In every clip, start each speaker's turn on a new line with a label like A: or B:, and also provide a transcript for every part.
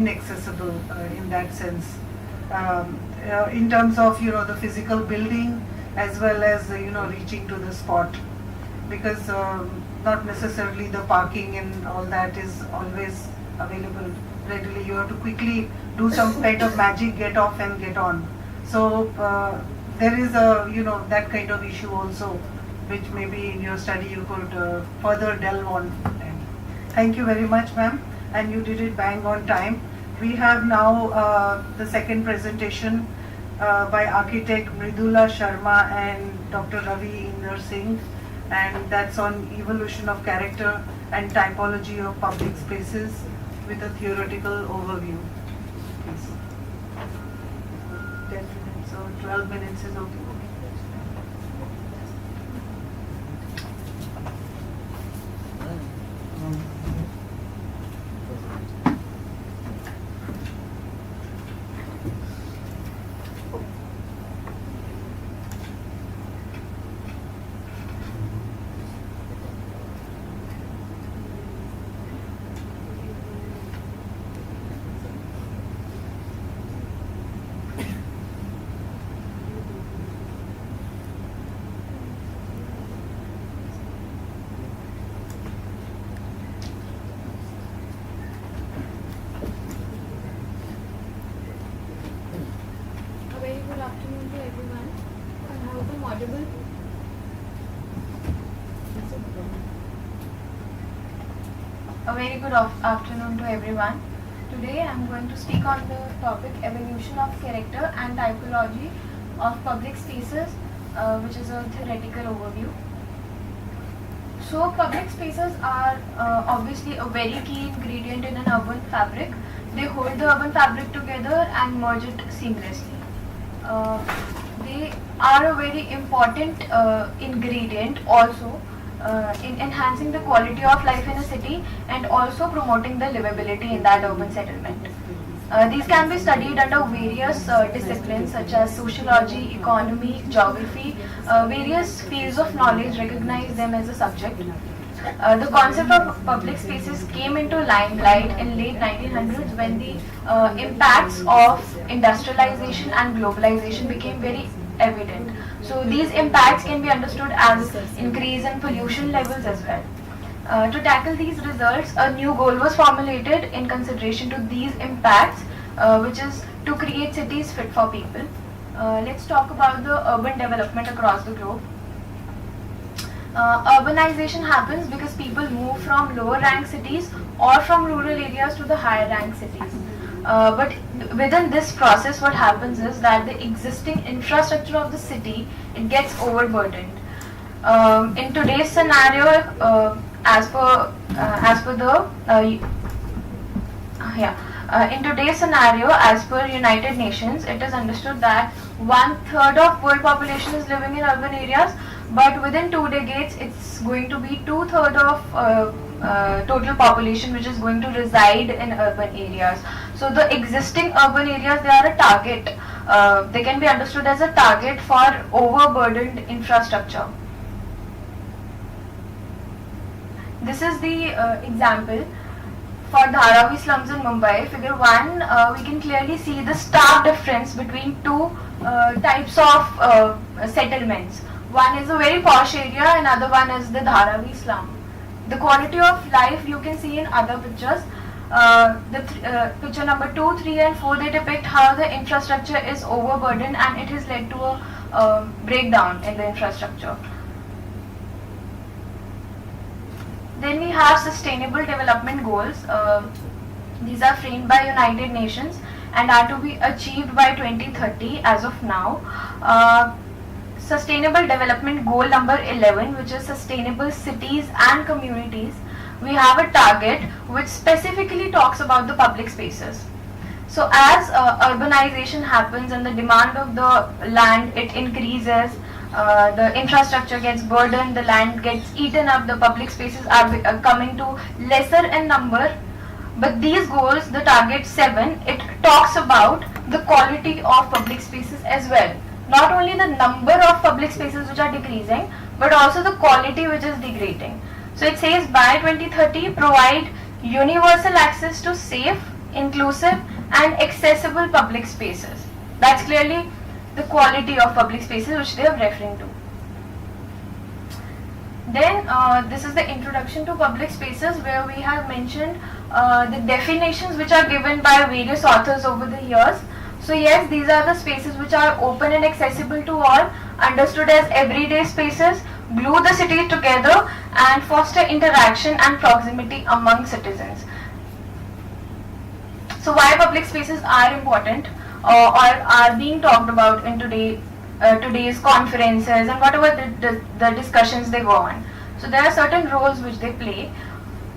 A: inaccessible in that sense, in terms of the physical building as well as reaching to the spot, because not necessarily the parking and all that is always available readily. You have to quickly do some kind of magic, get off and get on. So there is a that kind of issue also, which maybe in your study you could further delve on. Thank you very much, ma'am, and you did it bang on time. We have now the second presentation by architect Mridula Sharma and Dr. Ravi Inder Singh, and that's on evolution of character and typology of public spaces with a theoretical overview. Please. 10 minutes or 12 minutes is okay.
B: A very good afternoon to everyone. Today I am going to speak on the topic evolution of character and typology of public spaces, which is a theoretical overview. So public spaces are obviously a very key ingredient in an urban fabric. They hold the urban fabric together and merge it seamlessly. They are a very important ingredient also in enhancing the quality of life in a city and also promoting the livability in that urban settlement. These can be studied under various disciplines such as sociology, economy, geography. Various fields of knowledge recognize them as a subject. The concept of public spaces came into limelight in late 1900s when the impacts of industrialization and globalization became very evident. So these impacts can be understood as increase in pollution levels as well. To tackle these results, a new goal was formulated in consideration to these impacts, which is to create cities fit for people. Let's talk about the urban development across the globe. Urbanization happens because people move from lower rank cities or from rural areas to the higher rank cities. But within this process, what happens is that the existing infrastructure of the city, it gets overburdened. In today's scenario, as per United Nations, it is understood that 1/3 of world population is living in urban areas, but within 2 decades, it's going to be 2/3 of total population which is going to reside in urban areas. So the existing urban areas, they are a target. They can be understood as a target for overburdened infrastructure. This is the example for Dharavi slums in Mumbai. Figure 1, we can clearly see the stark difference between two types of settlements. One is a very posh area, another one is the Dharavi slum. The quality of life you can see in other pictures. Picture number 2, 3 and 4, they depict how the infrastructure is overburdened and it has led to a breakdown in the infrastructure. Then we have sustainable development goals. These are framed by United Nations and are to be achieved by 2030 as of now. Sustainable development goal number 11, which is sustainable cities and communities, we have a target which specifically talks about the public spaces. So as urbanization happens and the demand of the land, it increases, the infrastructure gets burdened, the land gets eaten up, the public spaces are coming to lesser in number. But these goals, the target 7, it talks about the quality of public spaces as well. Not only the number of public spaces which are decreasing, but also the quality which is degrading. So it says by 2030, provide universal access to safe, inclusive and accessible public spaces. That's clearly the quality of public spaces which they are referring to. Then this is the introduction to public spaces, where we have mentioned the definitions which are given by various authors over the years. So yes, these are the spaces which are open and accessible to all, understood as everyday spaces, glue the city together and foster interaction and proximity among citizens. So why public spaces are important or are being talked about in today's conferences and whatever the discussions they go on. So there are certain roles which they play.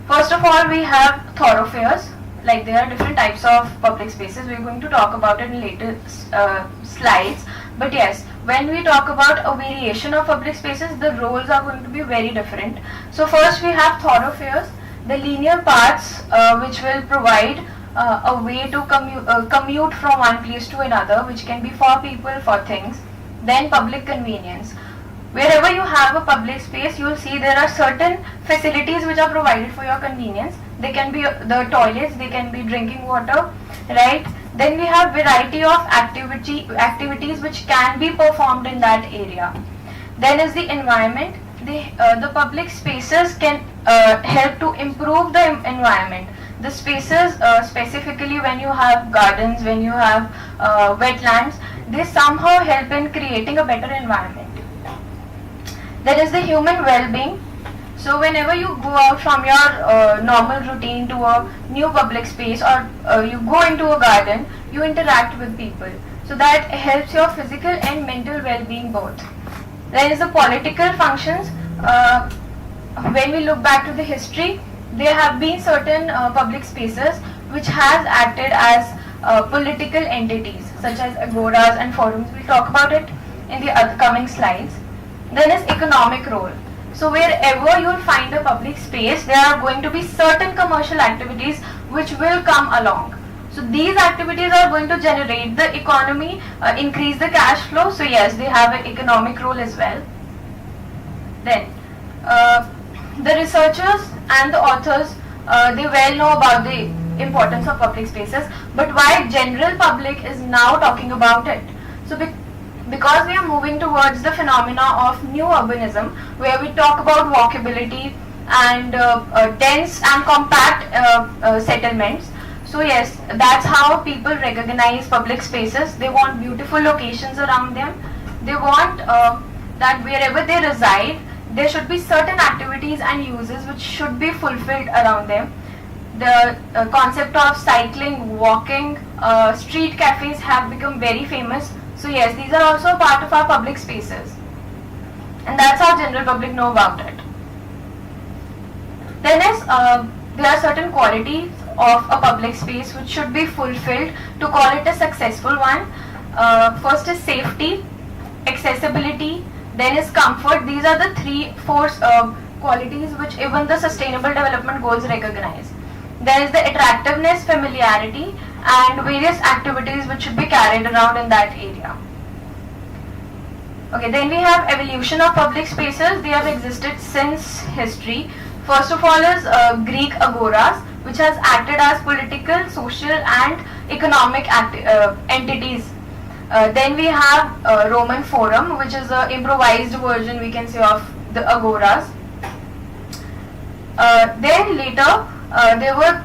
B: First of all, we have thoroughfares. Like there are different types of public spaces. We're going to talk about it in later slides. But yes, when we talk about a variation of public spaces, the roles are going to be very different. So first we have thoroughfares, the linear paths which will provide a way to commute from one place to another, which can be for people, for things. Then public convenience. Wherever you have a public space, you will see there are certain facilities which are provided for your convenience. They can be the toilets, they can be drinking water, right? Then we have variety of activities which can be performed in that area. Then is the environment. The public spaces can help to improve the environment. The spaces, specifically when you have gardens, when you have wetlands, they somehow help in creating a better environment. There is the human well-being. So whenever you go out from your normal routine to a new public space, or you go into a garden, you interact with people. So that helps your physical and mental well-being both. There is the political functions. When we look back to the history, there have been certain public spaces which has acted as political entities, such as agoras and forums. We'll talk about it in the upcoming slides. Then is economic role. So wherever you will find a public space, there are going to be certain commercial activities which will come along. So these activities are going to generate the economy, increase the cash flow. So yes, they have an economic role as well. Then the researchers and the authors, they well know about the importance of public spaces, but why general public is now talking about it? So because we are moving towards the phenomena of new urbanism, where we talk about walkability and dense and compact settlements. So yes, that's how people recognize public spaces. They want beautiful locations around them. They want that wherever they reside, there should be certain activities and uses which should be fulfilled around them. The concept of cycling, walking, street cafes have become very famous. So yes, these are also part of our public spaces, and that's how general public know about it. Then there are certain qualities of a public space which should be fulfilled to call it a successful one. First is safety, accessibility, then is comfort. These are the four qualities which even the sustainable development goals recognize. There is the attractiveness, familiarity, and various activities which should be carried around in that area. Okay, then we have evolution of public spaces. They have existed since history. First of all is Greek agoras, which has acted as political, social and economic entities. Then we have Roman forum, which is an improvised version, we can say, of the agoras. Then later there were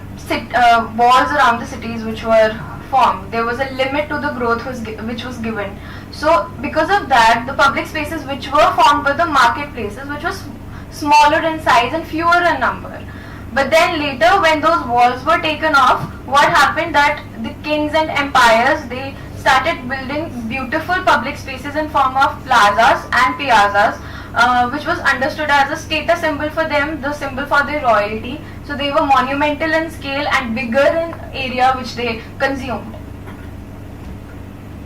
B: walls around the cities which were formed. There was a limit to the growth which was given. So because of that, the public spaces which were formed were the marketplaces, which was smaller in size and fewer in number. But then later, when those walls were taken off, what happened that the kings and empires, they started building beautiful public spaces in form of plazas and piazzas, which was understood as a status symbol for them, the symbol for their royalty. So they were monumental in scale and bigger in area which they consumed.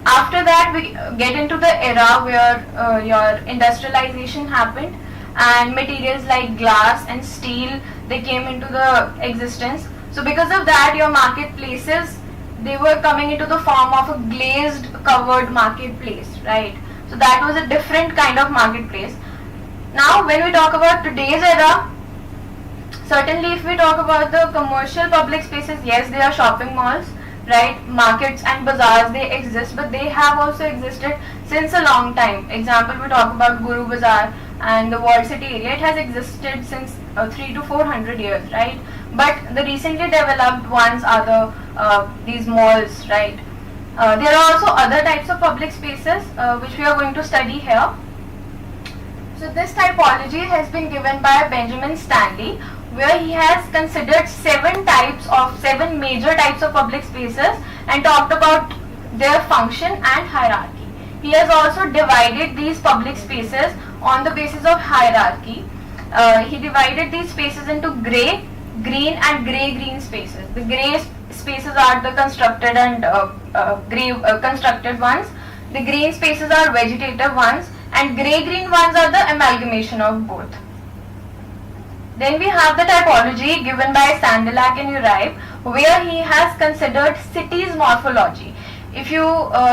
B: After that, we get into the era where your industrialization happened, and materials like glass and steel, they came into the existence. So because of that, your marketplaces, they were coming into the form of a glazed covered marketplace, right? So that was a different kind of marketplace. Now when we talk about today's era, Certainly, if we talk about the commercial public spaces, yes, they are shopping malls, right? Markets and bazaars, they exist, but they have also existed since a long time. Example, we talk about Guru Bazaar and the Walled City area. It has existed since 3 to 400 years, right? But the recently developed ones are these malls, right? There are also other types of public spaces which we are going to study here. So this typology has been given by Benjamin Stanley, where he has considered seven major types of public spaces and talked about their function and hierarchy. He has also divided these public spaces on the basis of hierarchy. He divided these spaces into grey, green and grey-green spaces. The grey spaces are the constructed and constructed ones. The green spaces are vegetative ones, and grey-green ones are the amalgamation of both. Then we have the typology given by Sandelac and Uribe, where he has considered cities' morphology. If you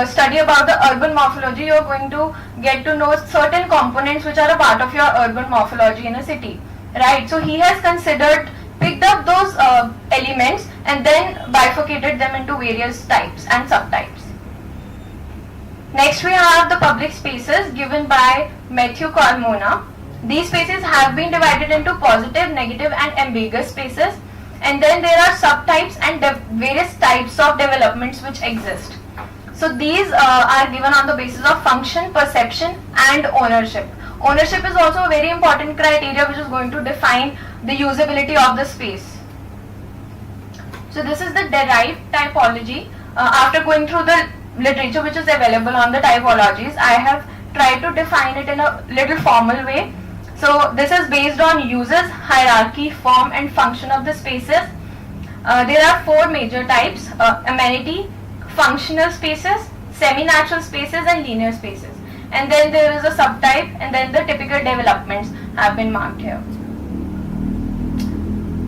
B: study about the urban morphology, you are going to get to know certain components which are a part of your urban morphology in a city, right? So he has picked up those elements and then bifurcated them into various types and subtypes. Next we have the public spaces given by Matthew Carmona. These spaces have been divided into positive, negative and ambiguous spaces, and then there are subtypes and various types of developments which exist. So these are given on the basis of function, perception and ownership. Ownership is also a very important criteria which is going to define the usability of the space. So this is the derived typology. After going through the literature which is available on the typologies, I have tried to define it in a little formal way. So this is based on uses, hierarchy, form and function of the spaces. There are four major types: amenity, functional spaces, semi-natural spaces and linear spaces. And then there is a subtype, and then the typical developments have been marked here.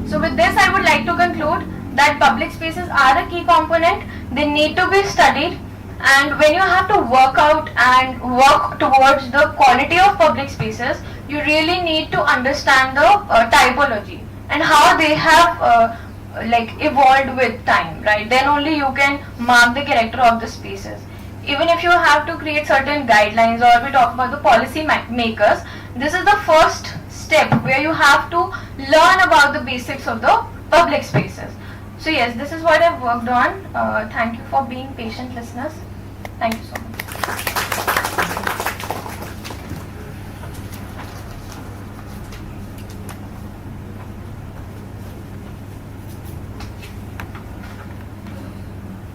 B: So with this I would like to conclude that public spaces are a key component. They need to be studied, and when you have to work out and work towards the quality of public spaces, you really need to understand the typology and how they have evolved with time, right? Then only you can mark the character of the spaces. Even if you have to create certain guidelines, or we talk about the policy makers, this is the first step where you have to learn about the basics of the public spaces. So yes, this is what I've worked on. Thank you for being patient listeners. Thank you so much.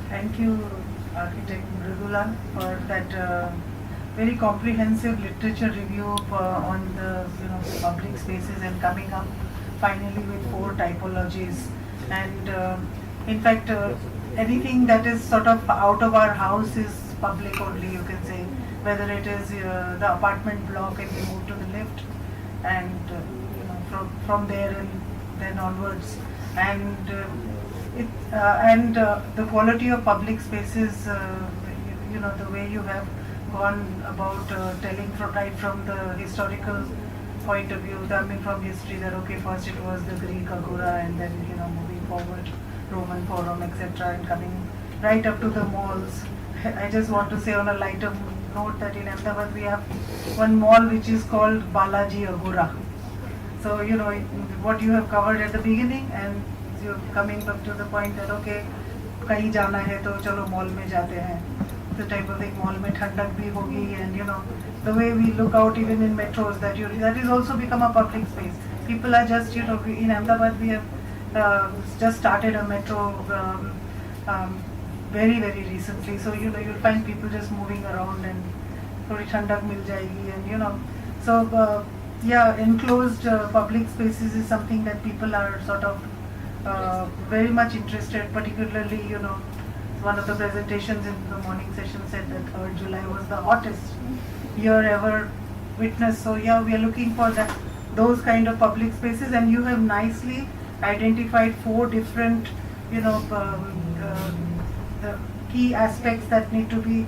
A: Thank you, Architect Mridula, for that very comprehensive literature review on the public spaces, and coming up finally with four typologies. And in fact, anything that is sort of out of our house is public only, you can say, whether it is the apartment block and we move to the lift, and from there and then onwards, and the quality of public spaces, the way you have gone about telling right from the historical point of view, from history, that okay, first it was the Greek agora, and then moving forward Roman Forum, etc., and coming right up to the malls. I just want to say on a lighter note that in Ahmedabad we have one mall which is called Balaji Agora. So what you have covered at the beginning, and you're coming up to the point that okay, kahin jana hai to chalo mall mein jate hain. The type of thing, mall mein thandak bhi hogi, and the way we look out even in metros, that is also become a public space. People are just in Ahmedabad we have just started a metro very very recently, so you'll find people just moving around and thodi thandak mil jayegi, and so enclosed public spaces is something that people are sort of very much interested, particularly one of the presentations in the morning session said that 3rd July was the hottest year ever witnessed. So we are looking for those kind of public spaces, and you have nicely identified 4 different the key aspects that need to be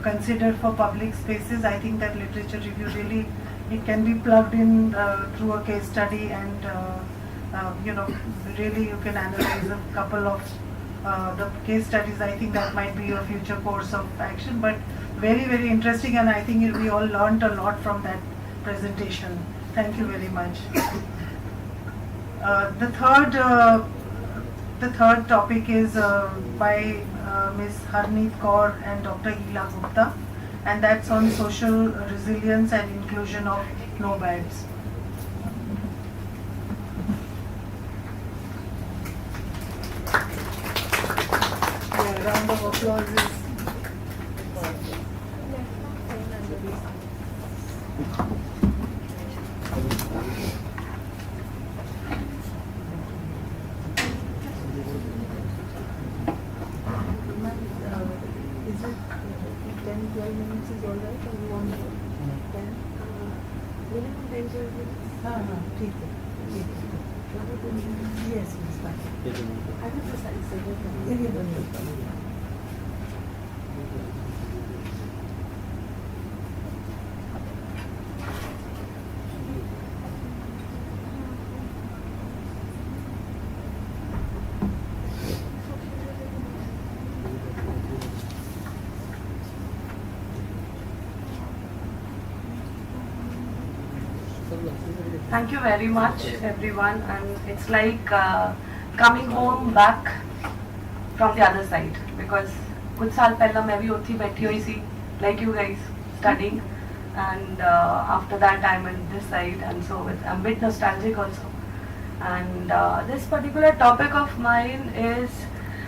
A: considered for public spaces. I think that literature review really, it can be plugged in through a case study, and really you can analyze a couple of the case studies. I think that might be your future course of action, but very, very interesting, and I think we all learned a lot from that presentation. Thank you very much. The third topic is by Ms. Harneet Kaur and Dr. Hila Gupta, and that's on social resilience and inclusion of nomads. Yeah, round of applause is
C: Thank you very much, everyone, and it's like coming home back from the other side, because कुछ साल पहला मैं भी उठी बैठी हुई सी, like you guys, studying, and after that I'm in this side, and so I'm a bit nostalgic also. And this particular topic of mine is,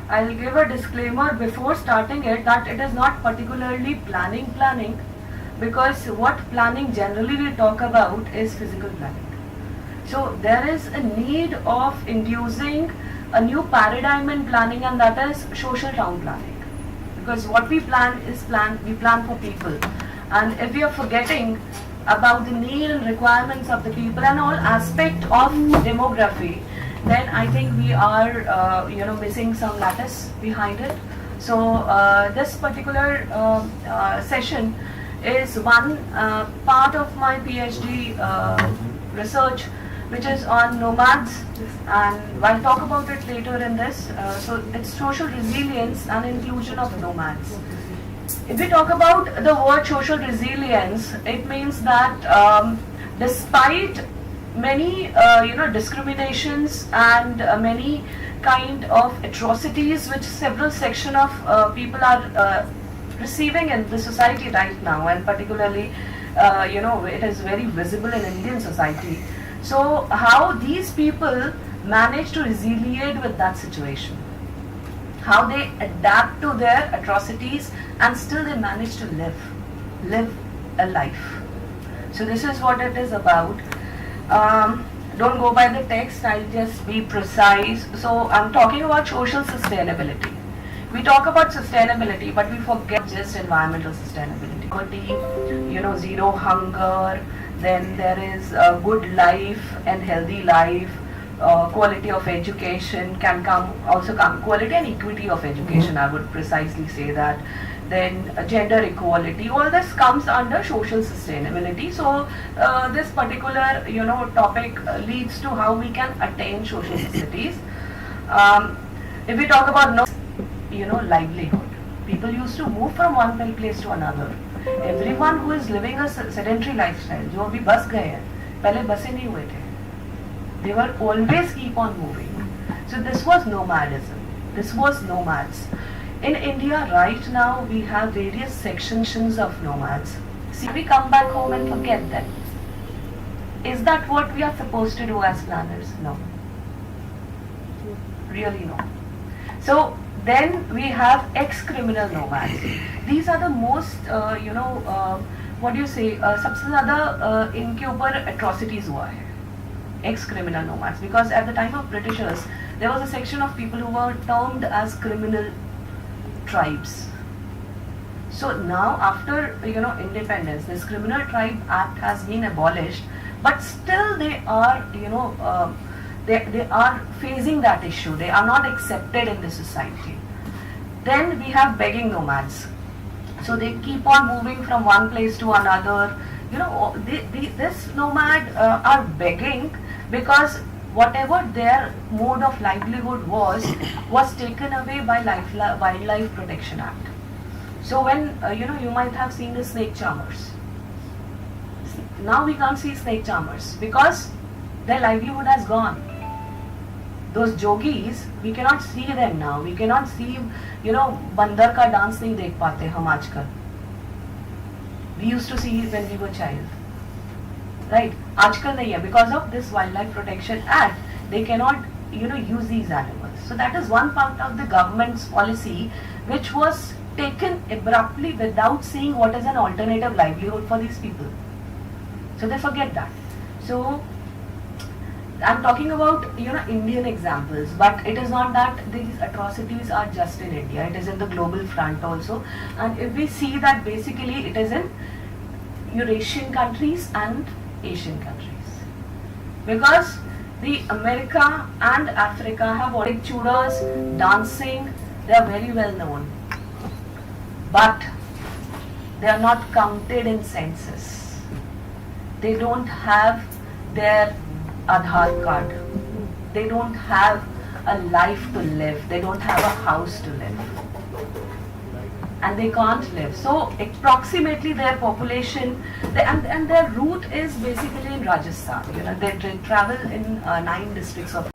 C: I'll give a disclaimer before starting it that it is not particularly planning, because what planning generally we talk about is physical planning. So there is a need of inducing a new paradigm in planning, and that is social town planning. Because what we plan is we plan for people. And if we are forgetting about the need and requirements of the people and all aspect of demography, then I think we are missing some lattice behind it. So this particular session is one part of my PhD research, which is on nomads, and I'll talk about it later in this. So it's social resilience and inclusion of nomads. If we talk about the word social resilience, it means that despite many discriminations and many kind of atrocities which several section of people are receiving in the society right now, and particularly it is very visible in Indian society. So how these people manage to resiliate with that situation, how they adapt to their atrocities and still they manage to live a life. So this is what it is about. Don't go by the text, I'll just be precise. So I'm talking about social sustainability. We talk about sustainability, but we forget just environmental sustainability. Zero hunger, then there is a good life and healthy life, quality of education can come, quality and equity of education, I would precisely say that. Then gender equality, all this comes under social sustainability. So this particular topic leads to how we can attain social societies. If we talk about livelihood, people used to move from one place to another. Everyone who is living a sedentary lifestyle, जो अभी बस गए हैं, पहले बसे नहीं हुए थे. They were always keep on moving. So this was nomadism. This was nomads. In India right now we have various sections of nomads. See, we come back home and forget them. Is that what we are supposed to do as planners? No. Really no. So then we have ex-criminal nomads. These are the most, सबसे ज़्यादा इनके ऊपर atrocities हुआ है. Ex-criminal nomads, because at the time of Britishers there was a section of people who were termed as criminal tribes. So now after independence, this Criminal Tribe Act has been abolished, but still they are they are facing that issue. They are not accepted in the society. Then we have begging nomads. So they keep on moving from one place to another. This nomad are begging because whatever their mode of livelihood was taken away by Wildlife Protection Act. So when you might have seen the snake charmers. Now we can't see snake charmers because their livelihood has gone. Those jogis, we cannot see them now. We cannot see, bandar ka dance nahi dekh pate hum aajkal. We used to see it when we were child. Right? Aajkal nahi hai. Because of this Wildlife Protection Act, they cannot, use these animals. So that is one part of the government's policy which was taken abruptly without seeing what is an alternative livelihood for these people. So they forget that. So I'm talking about Indian examples, but it is not that these atrocities are just in India. It is in the global front also. And if we see that basically it is in Eurasian countries and Asian countries, because the America and Africa have already chudas, dancing. They are very well known, but they are not counted in census. They don't have their Aadhaar card. They don't have a life to live. They don't have a house to live. And they can't live. So approximately their population, and their route is basically in Rajasthan. They travel in 9 districts of